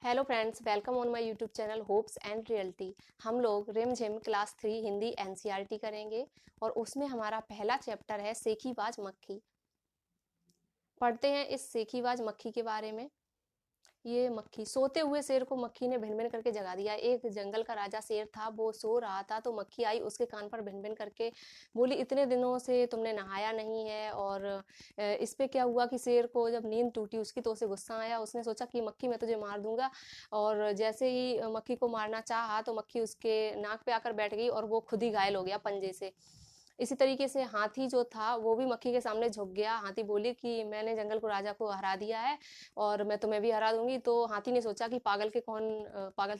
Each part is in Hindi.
Hello friends, welcome on my YouTube channel hopes and reality. हम लोग रिम झिम क्लास 3 हिंदी एनसीईआरटी करेंगे और उसमें हमारा पहला चैप्टर है सेखीबाज मक्खी। पढ़ते हैं इस सेखीबाज मक्खी के बारे में। ये मक्खी, सोते हुए शेर को मक्खी ने भिन भिन करके जगा दिया। एक जंगल का राजा शेर था, वो सो रहा था तो मक्खी आई उसके कान पर भिन भिन करके बोली, इतने दिनों से तुमने नहाया नहीं है। और इस पे क्या हुआ कि शेर को जब नींद टूटी उसकी तो उसे गुस्सा आया। उसने सोचा कि मक्खी मैं तुझे मार दूंगा। और जैसे ही मक्खी को मारना चाहा तो मक्खी उसके नाक पे आकर बैठ गई और वो खुद ही घायल हो गया पंजे से। इसी तरीके से हाथी जो था वो भी मक्खी के सामने झुक गया। हाथी बोली कि मैंने जंगल को राजा को हरा दिया है और मैं तुम्हें भी हरा दूंगी। तो हाथी ने सोचा कि पागल से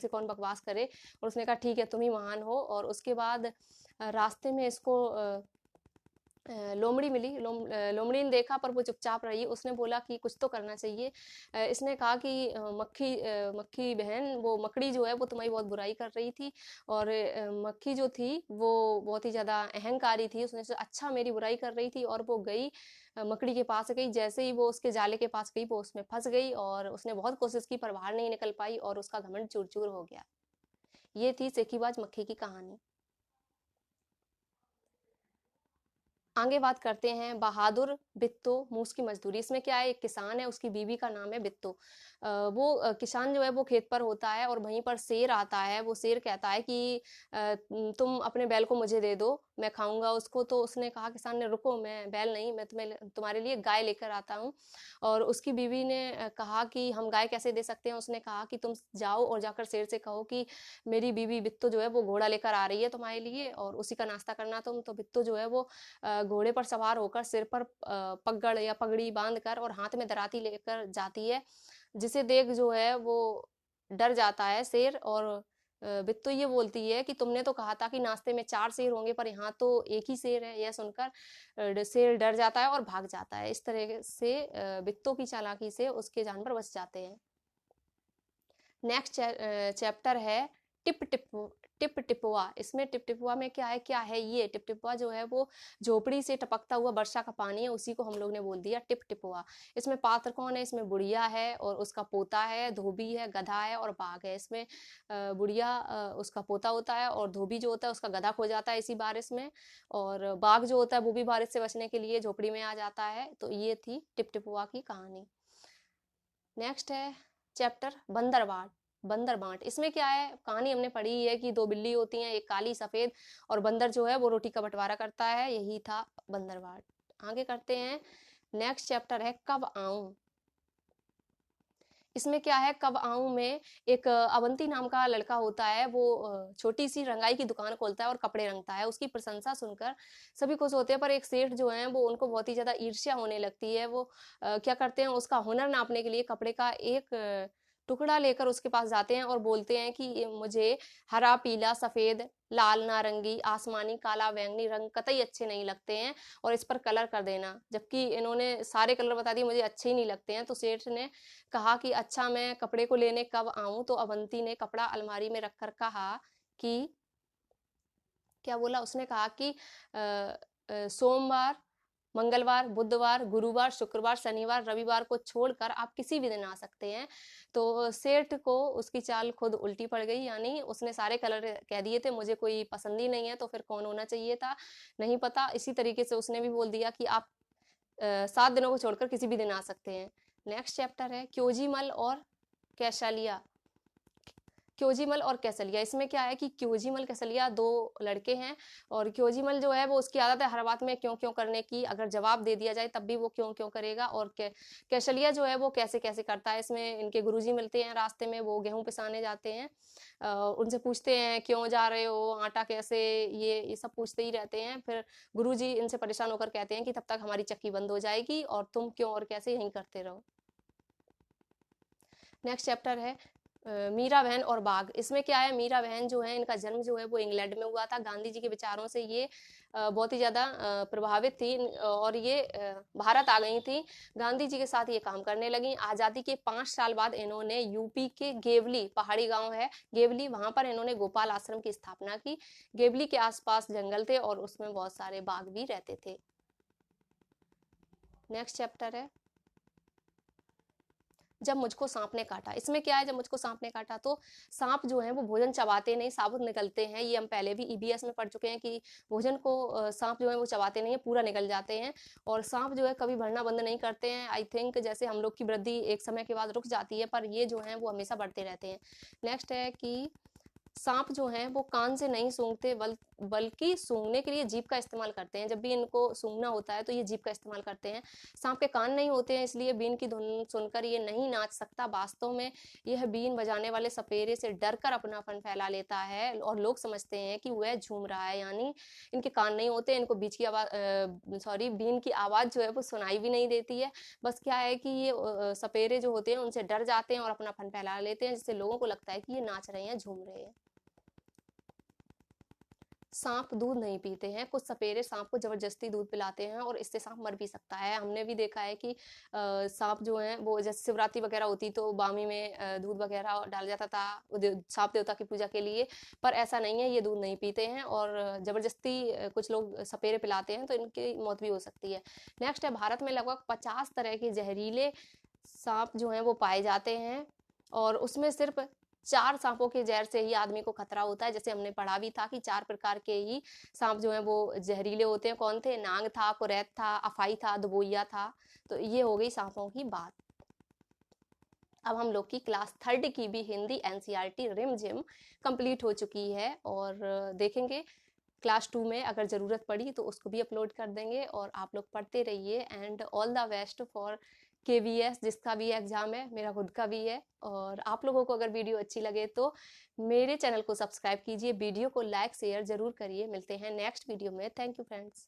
कौन बकवास करे, और उसने कहा ठीक है तुम ही महान हो। और उसके बाद रास्ते में इसको लोमड़ी मिली। लोमड़ी ने देखा पर वो चुपचाप रही। उसने बोला कि कुछ तो करना चाहिए। इसने कहा कि मक्खी बहन, वो मकड़ी जो है वो तुम्हारी बहुत बुराई कर रही थी। और मक्खी जो थी वो बहुत ही ज़्यादा अहंकारी थी। उसने सोचा अच्छा मेरी बुराई कर रही थी, और वो गई मकड़ी के पास गई। जैसे ही वो उसके जाले के पास गई वो उसमें फंस गई और उसने बहुत कोशिश की पर बाहर नहीं निकल पाई और उसका घमंड चूर चूर हो गया। ये थी सेखीबाज मक्खी की कहानी। आगे बात करते हैं बहादुर बित्तो मूस की मजदूरी। इसमें क्या है, एक किसान है, उसकी बीवी का नाम है बित्तो। किसान जो है वो खेत पर होता है और वहीं पर शेर आता है। वो शेर कहता है कि तुम अपने बैल को मुझे दे दो, मैं खाऊंगा उसको। तो उसने कहा, किसान ने, रुको, मैं बैल नहीं, मैं तुम्हारे लिए गाय लेकर आता हूँ। और उसकी बीवी ने कहा कि हम गाय कैसे दे सकते हैं। उसने कहा कि तुम जाओ और जाकर शेर से कहो कि मेरी बीवी बित्तो जो है वो घोड़ा लेकर आ रही है तुम्हारे लिए और उसी का नाश्ता करना तुम। तो बित्तो जो है वो घोड़े पर सवार होकर सिर पर पगड़ या पगड़ी बांधकर और हाथ में दराती लेकर जाती है, जिसे देख जो है वो डर जाता है शेर। और बित्तु ये बोलती है कि तुमने तो कहा था कि नाश्ते में 4 शेर होंगे पर यहाँ तो एक ही शेर है। यह सुनकर शेर डर जाता है और भाग जाता है। इस तरह से बित्तु की चालाकी से उसके जानवर बच जाते हैं। नेक्स्ट चैप्टर है टिप टिप टिप टिपुआ। इसमें टिप टिपुआ में क्या है ये टिप टिपुआ जो है वो झोपड़ी से टपकता हुआ वर्षा का पानी है, उसी को हम लोग ने बोल दिया टिप टिपुआ। इसमें पात्र कौन है, इसमें बुढ़िया है और उसका पोता है, धोबी है, गधा है और बाघ है। इसमें बुढ़िया उसका पोता होता है और धोबी जो होता है उसका गधा खो जाता है इसी बारिश में। और बाघ जो होता है वो भी बारिश से बचने के लिए झोपड़ी में आ जाता है। तो ये थी टिप टिपुआ की कहानी। नेक्स्ट है चैप्टर बंदरबांट। बंदरबांट, इसमें क्या है, कहानी हमने पढ़ी है कि 2 बिल्ली होती हैं, एक काली सफेद, और बंदर जो है वो रोटी का बंटवारा करता है। यही था बंदरबांट। आगे करते हैं। नेक्स्ट चैप्टर है कब आऊं। इसमें क्या है, कब आऊं में एक अवंती नाम का लड़का होता है। वो छोटी सी रंगाई की दुकान खोलता है और कपड़े रंगता है। उसकी प्रशंसा सुनकर सभी खुश होते हैं, पर एक सेठ जो है वो उनको बहुत ही ज्यादा ईर्ष्या होने लगती है। वो क्या करते हैं, उसका हुनर नापने के लिए कपड़े का एक टुकड़ा लेकर उसके पास जाते हैं और बोलते हैं कि मुझे हरा, पीला, सफेद, लाल, नारंगी, आसमानी, काला, बैंगनी रंग कतई अच्छे नहीं लगते हैं और इस पर कलर कर देना। जबकि इन्होंने सारे कलर बता दिए, मुझे अच्छे ही नहीं लगते हैं। तो सेठ ने कहा कि अच्छा मैं कपड़े को लेने कब आऊं। तो अवंती ने कपड़ा अलमारी में रखकर कहा कि, क्या बोला, उसने कहा कि सोमवार, मंगलवार, बुधवार, गुरुवार, शुक्रवार, शनिवार, रविवार को छोड़कर आप किसी भी दिन आ सकते हैं। तो सेठ को उसकी चाल खुद उल्टी पड़ गई, यानी उसने सारे कलर कह दिए थे, मुझे कोई पसंद ही नहीं है, तो फिर कौन होना चाहिए था नहीं पता। इसी तरीके से उसने भी बोल दिया कि आप 7 दिनों को छोड़कर किसी भी दिन आ सकते हैं। नेक्स्ट चैप्टर है क्योजीमल और कैशालिया। क्योजीमल और कैसलिया, इसमें क्या है कि क्योजीमल कैसलिया 2 लड़के हैं। और क्योजीमल जो है वो, उसकी आदत है हर बात में क्यों क्यों करने की। अगर जवाब दे दिया जाए तब भी वो क्यों क्यों करेगा। और कैसलिया जो है वो कैसे कैसे करता है। इसमें इनके गुरुजी मिलते हैं रास्ते में, वो गेहूं पिसाने जाते हैं। उनसे पूछते हैं क्यों जा रहे हो, आटा कैसे, ये सब पूछते ही रहते हैं। फिर गुरुजी इनसे परेशान होकर कहते हैं कि तब तक हमारी चक्की बंद हो जाएगी और तुम क्यों और कैसे यहीं करते रहो। नेक्स्ट चैप्टर है मीरा बहन और बाघ। इसमें क्या है, मीरा बहन जो है इनका जन्म जो है वो इंग्लैंड में हुआ था। गांधी जी के विचारों से ये बहुत ही ज्यादा प्रभावित थी और ये भारत आ गई थी। गांधी जी के साथ ये काम करने लगी। आजादी के 5 साल बाद इन्होंने यूपी के गेवली, पहाड़ी गांव है गेवली, वहां पर इन्होंने गोपाल आश्रम की स्थापना की। गेवली के आसपास जंगल थे और उसमें बहुत सारे बाघ भी रहते थे। नेक्स्ट चैप्टर है जब मुझको सांप ने काटा। इसमें क्या है, जब मुझको सांप ने काटा तो सांप जो है वो भोजन चबाते नहीं, साबुत निकलते हैं। ये हम पहले भी ईबीएस में पढ़ चुके हैं कि भोजन को सांप जो है वो चबाते नहीं है, पूरा निकल जाते हैं। और सांप जो है कभी बढ़ना बंद नहीं करते हैं। आई थिंक जैसे हम लोग की वृद्धि एक समय के बाद रुक जाती है, पर ये जो है वो हमेशा बढ़ते रहते हैं। नेक्स्ट है कि सांप जो हैं वो कान से नहीं सूंघते, बल्कि सूंघने के लिए जीभ का इस्तेमाल करते हैं। जब भी इनको सूंघना होता है तो ये जीभ का इस्तेमाल करते हैं। सांप के कान नहीं होते हैं, इसलिए बीन की धुन सुनकर ये नहीं नाच सकता। वास्तव में यह बीन बजाने वाले सपेरे से डरकर अपना फन फैला लेता है और लोग समझते हैं कि वह झूम रहा है, यानी इनके कान नहीं होते, इनको बीच की आवाज बीन की आवाज जो है वो सुनाई भी नहीं देती है। बस क्या है कि ये सपेरे जो होते हैं उनसे डर जाते हैं और अपना फन फैला लेते हैं, जिससे लोगों को लगता है कि ये नाच रहे हैं, झूम रहे हैं। सांप दूध नहीं पीते हैं। कुछ सपेरे सांप को जबरदस्ती दूध पिलाते हैं और इससे सांप मर भी सकता है। हमने भी देखा है कि सांप जो है वो जैसे शिवरात्रि वगैरह होती तो बामी में दूध वगैरह डाल जाता था सांप देवता की पूजा के लिए, पर ऐसा नहीं है, ये दूध नहीं पीते हैं और जबरदस्ती कुछ लोग सपेरे पिलाते हैं तो इनकी मौत भी हो सकती है। नेक्स्ट है, भारत में लगभग 50 तरह के जहरीले सांप जो हैं वो पाए जाते हैं और उसमें सिर्फ 4 सांपों के जहर से ही आदमी को खतरा होता है। जैसे हमने पढ़ा भी था कि 4 प्रकार के ही सांप जो हैं वो जहरीले होते हैं। कौन थे? नाग था, कुरैत था, अफाई था, दुबोइया था। तो ये हो गई सांपों की बात। अब हम लोग की क्लास 3rd की भी हिंदी एनसीईआरटी रिमझिम कंप्लीट हो चुकी है और देखेंगे क्लास 2 में अगर ज़रूरत पड़ी तो उसको भी अपलोड कर देंगे। और आप लोग पढ़ते रहिए and all the best for KVS, जिसका भी एग्ज़ाम है, मेरा खुद का भी है। और आप लोगों को अगर वीडियो अच्छी लगे तो मेरे चैनल को सब्सक्राइब कीजिए, वीडियो को लाइक शेयर ज़रूर करिए। मिलते हैं नेक्स्ट वीडियो में। Thank you friends.